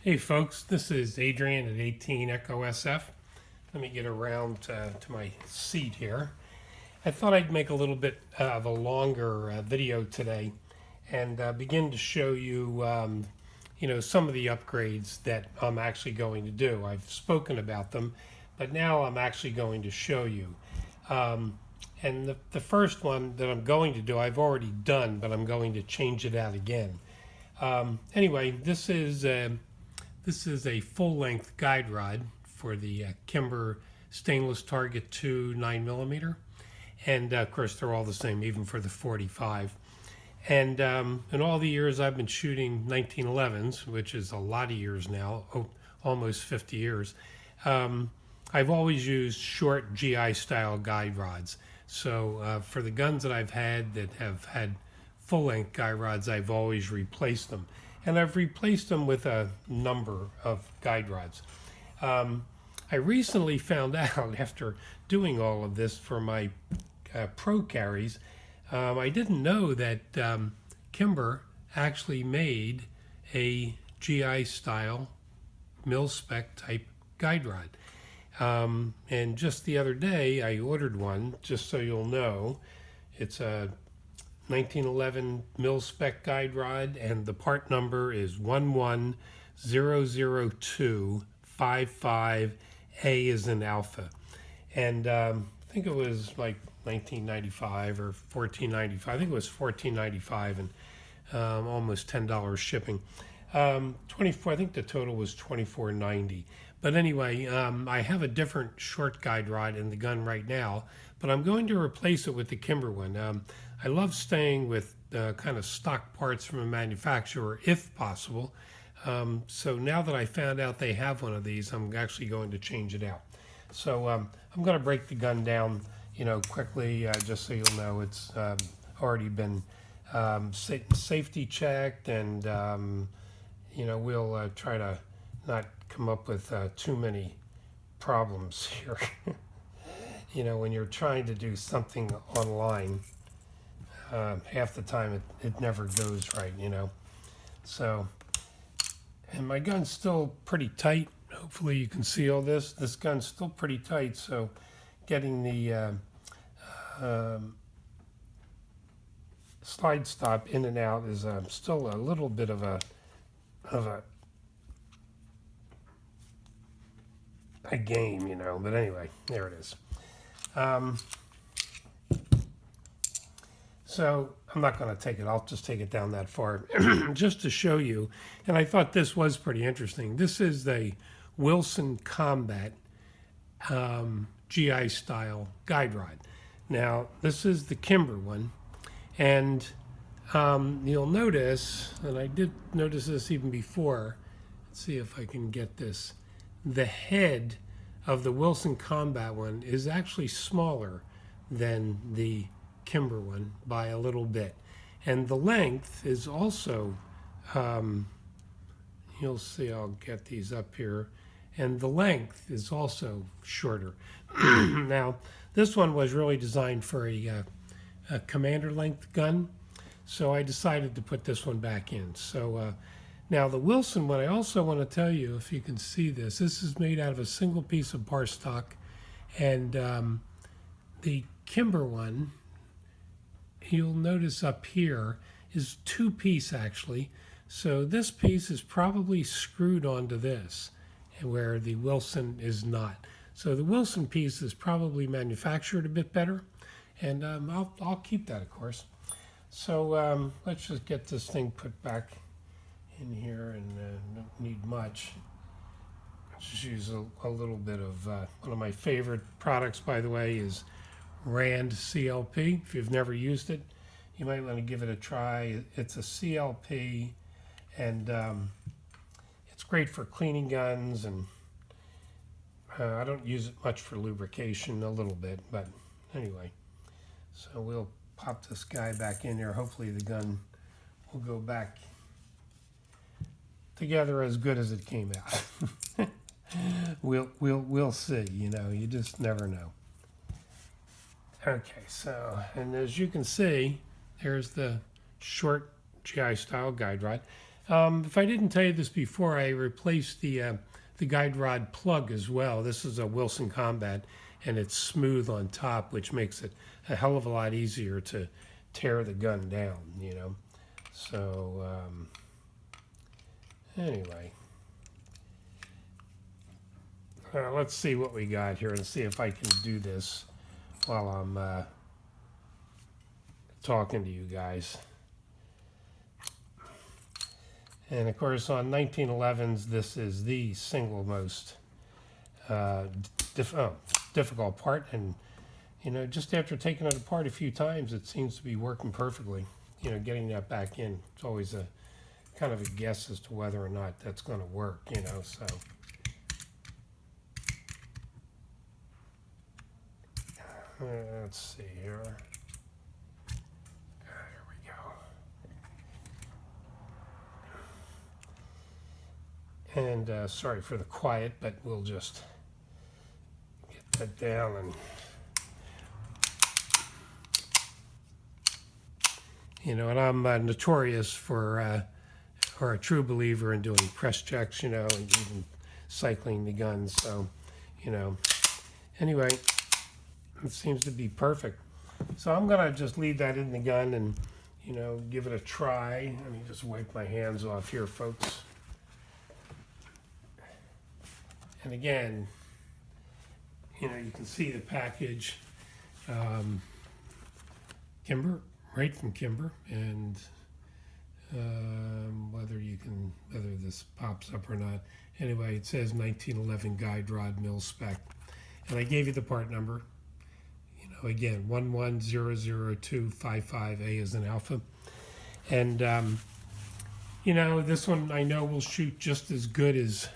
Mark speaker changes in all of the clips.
Speaker 1: Hey folks, this is Adrian at 18 Echo SF. Let me get around to my seat here. I thought I'd make a little bit of a longer video today and begin to show you, some of the upgrades that I'm actually going to do. I've spoken about them, but now I'm actually going to show you. And the first one that I'm going to do, I've already done, but I'm going to change it out again. Anyway, this is a full-length guide rod for the Kimber stainless target 2 9mm, and of course they're all the same, even for the 45. And in all the years I've been shooting 1911s, which is a lot of years now, almost 50 years, I've always used short GI style guide rods. So for the guns that I've had that have had full-length guide rods, I've always replaced them. And I've replaced them with a number of guide rods. I recently found out, after doing all of this for my pro carries, I didn't know that Kimber actually made a GI style mil-spec type guide rod. And just the other day I ordered one, just so you'll know. It's a 1911 mil-spec guide rod, and the part number is 1100255. A is in alpha. And I think it was like $19.95 or $14.95. I think it was $14.95 and almost $10 shipping. 24. I think the total was $24.90. But anyway, I have a different short guide rod in the gun right now, but I'm going to replace it with the Kimber one. I love staying with kind of stock parts from a manufacturer if possible. So now that I found out they have one of these, I'm actually going to change it out. So I'm going to break the gun down, quickly, just so you'll know it's already been safety checked, and we'll try to not come up with too many problems here. When you're trying to do something online, half the time it never goes right, So, and my gun's still pretty tight. Hopefully you can see all this. This gun's still pretty tight, so getting the slide stop in and out is still a little bit of a game, But anyway, there it is. So I'm not going to take it. I'll just take it down that far just to show you. And I thought this was pretty interesting. This is the Wilson Combat GI style guide rod. Now, this is the Kimber one. And you'll notice, and I did notice this even before. Let's see if I can get this. The head of the Wilson Combat one is actually smaller than the Kimber one by a little bit, and the length is also you'll see, I'll get these up here, and the length is also shorter. Now this one was really designed for a commander length gun, so I decided to put this one back in. So now the Wilson one, I also want to tell you, if you can see this is made out of a single piece of bar stock, and the Kimber one, you'll notice up here, is two-piece actually. So this piece is probably screwed onto this, where the Wilson is not. So the Wilson piece is probably manufactured a bit better, and I'll keep that, of course. So let's just get this thing put back in here, and don't need much. Just use a little bit of one of my favorite products, by the way, is Rand CLP. If you've never used it, you might want to give it a try. It's a CLP, and it's great for cleaning guns, and I don't use it much for lubrication, a little bit, but anyway. So we'll pop this guy back in there. Hopefully the gun will go back together as good as it came out. We'll see, you just never know. Okay, so, and as you can see, there's the short GI style guide rod. If I didn't tell you this before, I replaced the guide rod plug as well. This is a Wilson Combat, and it's smooth on top, which makes it a hell of a lot easier to tear the gun down, you know. So anyway, let's see what we got here and see if I can do this while I'm talking to you guys. And of course, on 1911s, this is the single most difficult part. And you know, just after taking it apart a few times, it seems to be working perfectly. You know, getting that back in, it's always a kind of a guess as to whether or not that's going to work. You know, so. Let's see here. There we go. And sorry for the quiet, but we'll just get that down. And you know, and I'm notorious for or a true believer in doing press checks, you know, and even cycling the gun. So, you know, anyway. It seems to be perfect. So I'm going to just leave that in the gun and, you know, give it a try. Let me just wipe my hands off here, folks. And again, you know, you can see the package. Kimber, right from Kimber. And whether this pops up or not. Anyway, it says 1911 guide rod mil-spec. And I gave you the part number. Again, 11002555A is an alpha. And, you know, this one I know will shoot just as good as,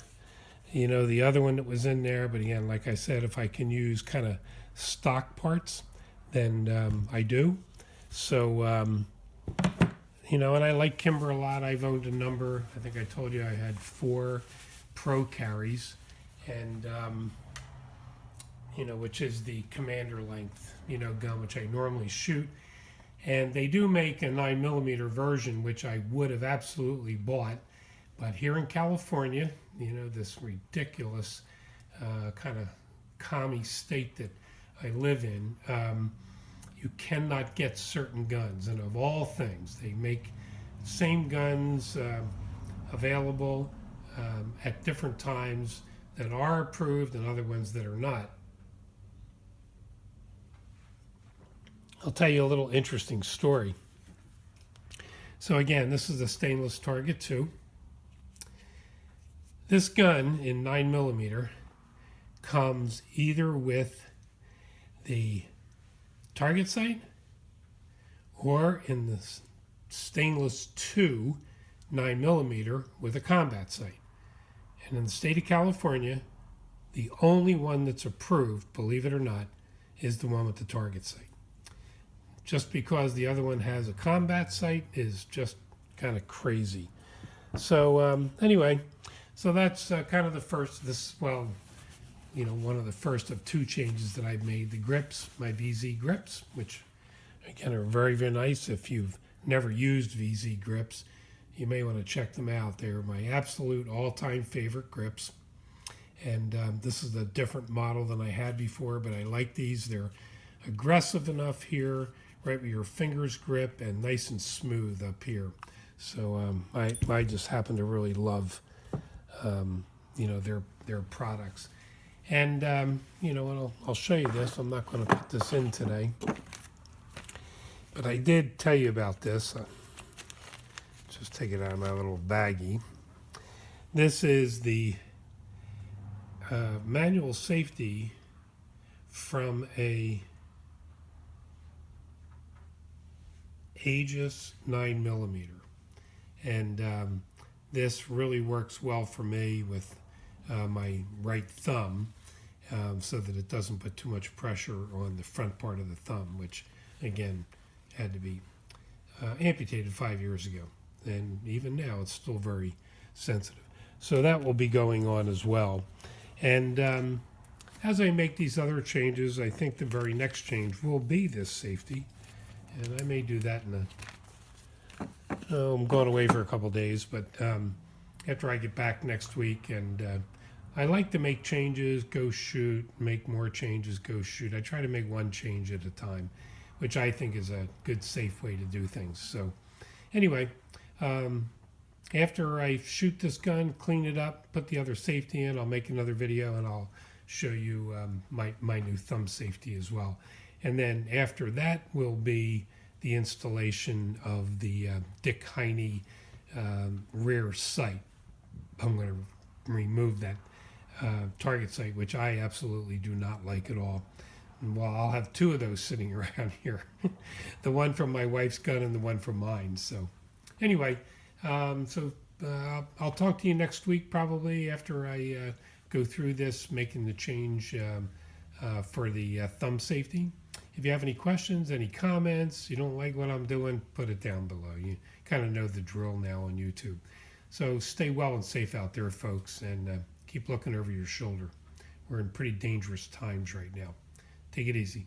Speaker 1: you know, the other one that was in there. But again, like I said, if I can use kind of stock parts, then I do. So, you know, and I like Kimber a lot. I've owned a number. I think I told you I had 4 pro carries. And, you know, which is the commander length, you know, gun, which I normally shoot. And they do make a 9mm version, which I would have absolutely bought. But here in California, you know, this ridiculous kind of commie state that I live in, you cannot get certain guns. And of all things, they make same guns available at different times that are approved and other ones that are not. I'll tell you a little interesting story. So again, this is a stainless target too. This gun in 9mm comes either with the target sight or in the stainless 2 9mm with a combat sight. And in the state of California, the only one that's approved, believe it or not, is the one with the target sight. Just because the other one has a combat sight is just kind of crazy. So anyway, so that's kind of the first, well, you know, one of the first of 2 changes that I've made. The grips, my VZ grips, which again are very, very nice. If you've never used VZ grips, you may want to check them out. They're my absolute all-time favorite grips. And this is a different model than I had before, but I like these. They're aggressive enough here, right where your fingers grip, and nice and smooth up here. So I just happen to really love, you know, their products. And you know, and I'll show you this. I'm not going to put this in today, but I did tell you about this. Just take it out of my little baggie. This is the manual safety from a Aegis 9mm, and this really works well for me with my right thumb, so that it doesn't put too much pressure on the front part of the thumb, which again had to be amputated 5 years ago, and even now it's still very sensitive. So that will be going on as well. And as I make these other changes, I think the very next change will be this safety. And I may do that in I'm going away for a couple days, but after I get back next week, and I like to make changes, go shoot, make more changes, go shoot. I try to make one change at a time, which I think is a good, safe way to do things. So, anyway, um, after I shoot this gun, clean it up, put the other safety in, I'll make another video and I'll show you my new thumb safety as well. And then after that will be the installation of the Dick Heine rear sight. I'm going to remove that target sight, which I absolutely do not like at all. And well, I'll have two of those sitting around here, the one from my wife's gun and the one from mine. So anyway, I'll talk to you next week probably after I go through this, making the change for the thumb safety. If you have any questions, any comments, you don't like what I'm doing, put it down below. You kind of know the drill now on YouTube. So stay well and safe out there, folks, and keep looking over your shoulder. We're in pretty dangerous times right now. Take it easy.